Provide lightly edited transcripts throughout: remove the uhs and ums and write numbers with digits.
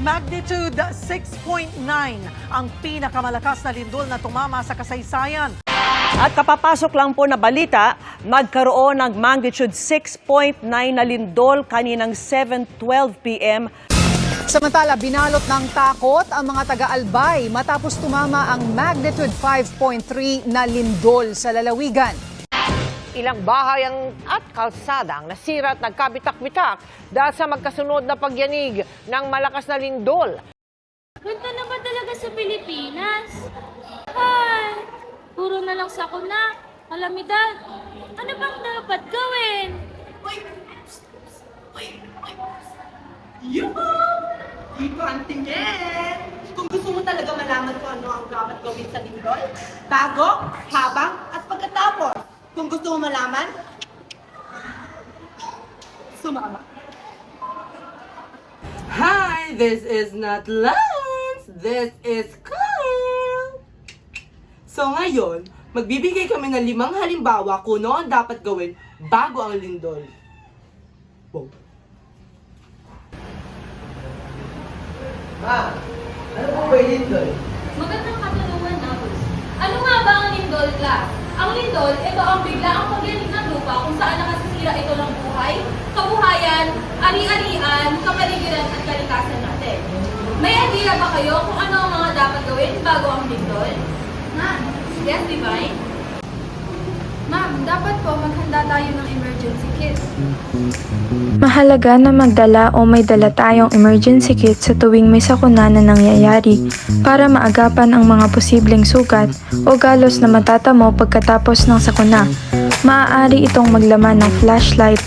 Magnitude 6.9 ang pinakamalakas na lindol na tumama sa kasaysayan. At kapapasok lang po na balita, nagkaroon ng magnitude 6.9 na lindol kaninang 7:12 p.m. Samantala, binalot ng takot ang mga taga-Albay matapos tumama ang magnitude 5.3 na lindol sa lalawigan. Ilang bahay at kalsada ang nasira at nagkabitak-bitak dahil sa magkasunod na pagyanig ng malakas na lindol. Ganda na ba talaga sa Pilipinas? Ay, puro na lang sakuna, kalamidad. Ano bang dapat gawin? Dito ang tingin! Kung gusto mo talaga malaman kung ano ang dapat gawin sa lindol, bago, habang, at pagkatapos. Kung gusto mo malaman, sumama. Hi! This is not Lance! This is Carl! So ngayon, magbibigay kami ng 5 halimbawa kung ano ang dapat gawin bago ang lindol. Wow. Ano po ba yung lindol? Magandang katanungan na, boss. Ano nga ba ang lindol, class? Ang lindol, ito ang biglaang pagyanig ng lupa kung saan nakasisira ito ng buhay, kabuhayan, ari-arian, kapaligiran at kalikasan natin. May idea ba kayo kung ano ang mga dapat gawin bago ang lindol? Ma'am, yes, Divine? Ma'am, dapat po maghanda tayo ng emergency kit. Mahalaga na magdala o may dala tayong emergency kit sa tuwing may sakuna na nangyayari para maagapan ang mga posibleng sugat o galos na matatamo pagkatapos ng sakuna. Maaari itong maglaman ng flashlight,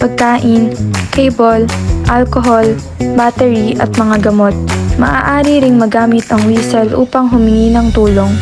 pagkain, cable, alcohol, battery at mga gamot. Maaari ring magamit ang whistle upang humingi ng tulong.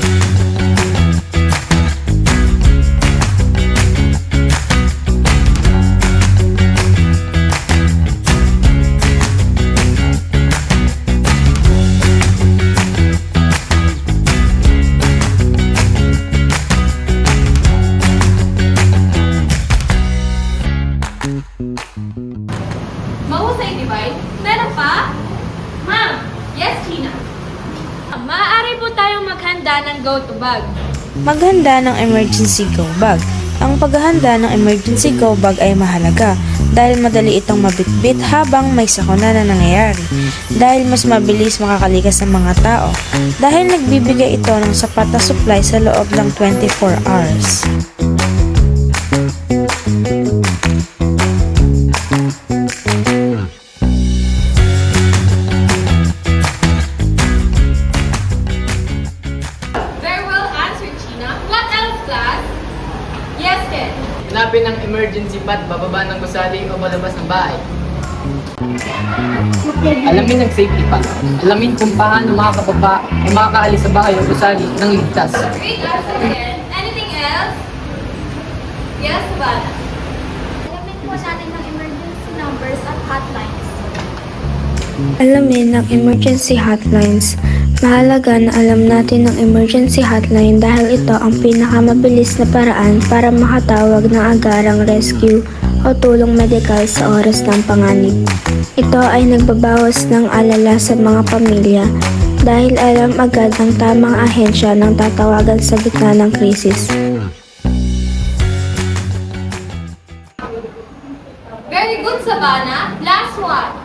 Mahusay, Divine? Meron pa? Ma'am! Yes, Gina? Maaari po tayong maghanda ng go-to bag. Maghanda ng emergency go bag. Ang paghahanda ng emergency go bag ay mahalaga dahil madali itong mabitbit habang may sakuna na nangyayari, dahil mas mabilis makakalikas ng mga tao, dahil nagbibigay ito ng sapat na supply sa loob ng 24 hours. Hanapin ang emergency pad, bababa ng gusali o palabas ng bahay. Alamin ang safety pad. Alamin kung paano makakababa o makakaalis sa bahay o gusali ng ligtas. Great answer again. Anything else? Yes, Savannah? Alamin po natin ang emergency numbers at hotlines. Alamin ang emergency hotlines. Mahalaga na alam natin ang emergency hotline dahil ito ang pinakamabilis na paraan para makatawag ng agarang rescue o tulong medikal sa oras ng panganib. Ito ay nagbabawas ng alala sa mga pamilya dahil alam agad ang tamang ahensya ng tatawagan sa gitna ng krisis. Very good, Savannah. Last one.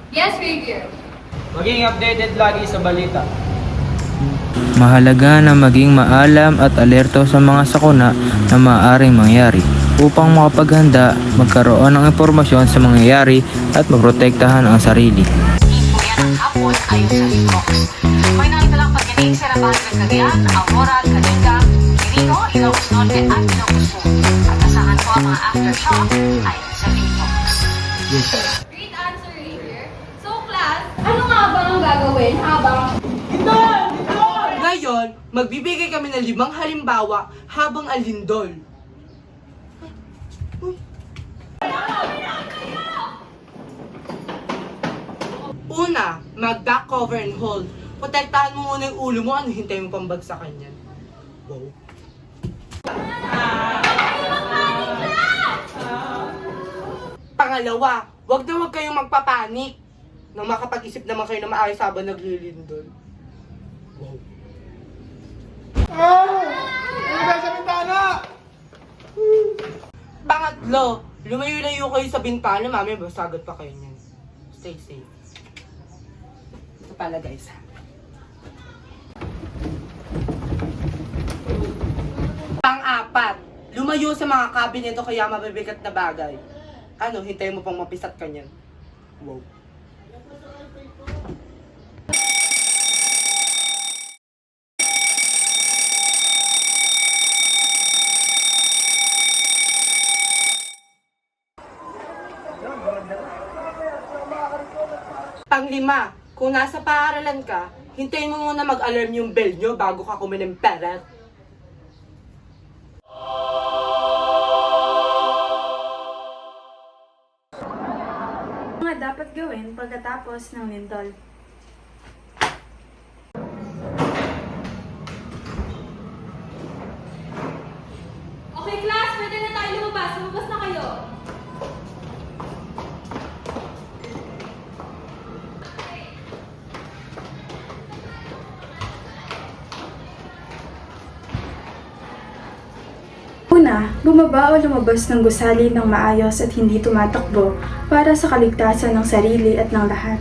Yes, Xavier. Maging updated lagi sa balita. Mahalaga na maging maalam at alerto sa mga sakuna na maaaring mangyari upang makapaghanda, magkaroon ng impormasyon sa mangyayari at maprotektahan ang sarili. Info yan ang hapon ayon sa Lifox. May nakitalang pagyanig sa Rabahan ng Cagayan, Aurora, Kalinga, Quirino, Ilocos Norte at Ilocos Sur. At asahan po ang mga aftershock ayon sa Lifox. Yes. Great answer, Xavier. So, class, ano nga ba ang gagawin habang... Ngayon, magbibigay kami ng 5 halimbawa habang ang lindol. Una, mag-back cover and hold. Protektahan mo muna yung ulo mo, ano hintay mo pang bagsakan yan. Wow. Pangalawa, wag na wag kayong magpapanik. nang makapag-isip naman kayo na maayos habang naglilindol. Wow. Pangatlo, lumayo-layo kayo sa bintana, mami, basagot pa kayo niyan. Stay safe. Ito pala guys ha. Pang-apat, lumayo sa mga kabineto kaya mabibigat na bagay. Ano, hintayin mo pang mapisat ka niyan. Wow. Panglima, kung nasa paaralan ka, hintayin mo muna mag-alarm yung bell nyo bago ka kumilimperat. Mga dapat gawin pagkatapos ng lindol. Okay, class, pwede na tayo lumabas. Lumabas na kayo. Una, bumaba o lumabas ng gusali ng maayos at hindi tumatakbo para sa kaligtasan ng sarili at ng lahat.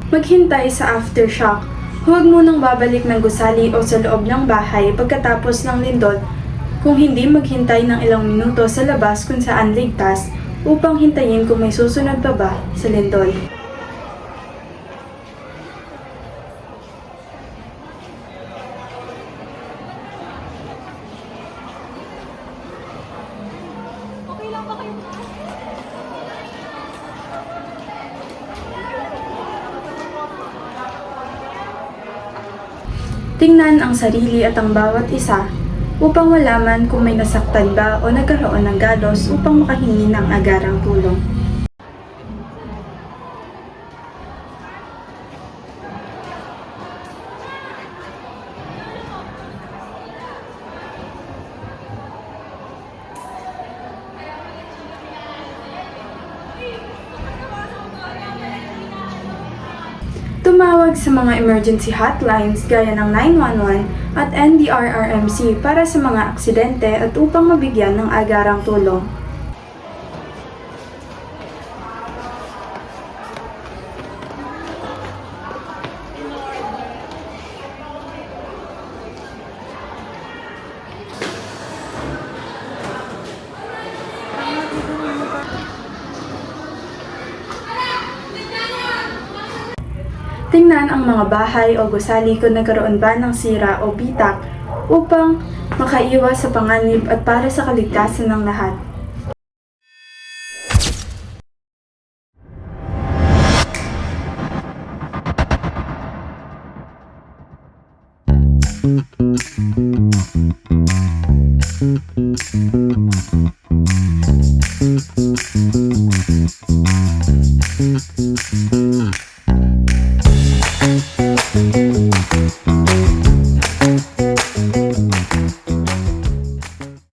Maghintay sa aftershock. Huwag munang babalik ng gusali o sa loob ng bahay pagkatapos ng lindol kung hindi maghintay ng ilang minuto sa labas kung saan ligtas upang hintayin kung may susunod pa ba sa lindol. Okay lang ba kayo? Tingnan ang sarili at ang bawat isa upang malaman kung may nasaktan ba o nagkaroon ng galos upang makahingi ng agarang tulong. Tumawag sa mga emergency hotlines gaya ng 911 at NDRRMC para sa mga aksidente at upang mabigyan ng agarang tulong. Tingnan ang mga bahay o gusali kung nagkaroon ba ng sira o bitak upang makaiwas sa panganib at para sa kaligtasan ng lahat.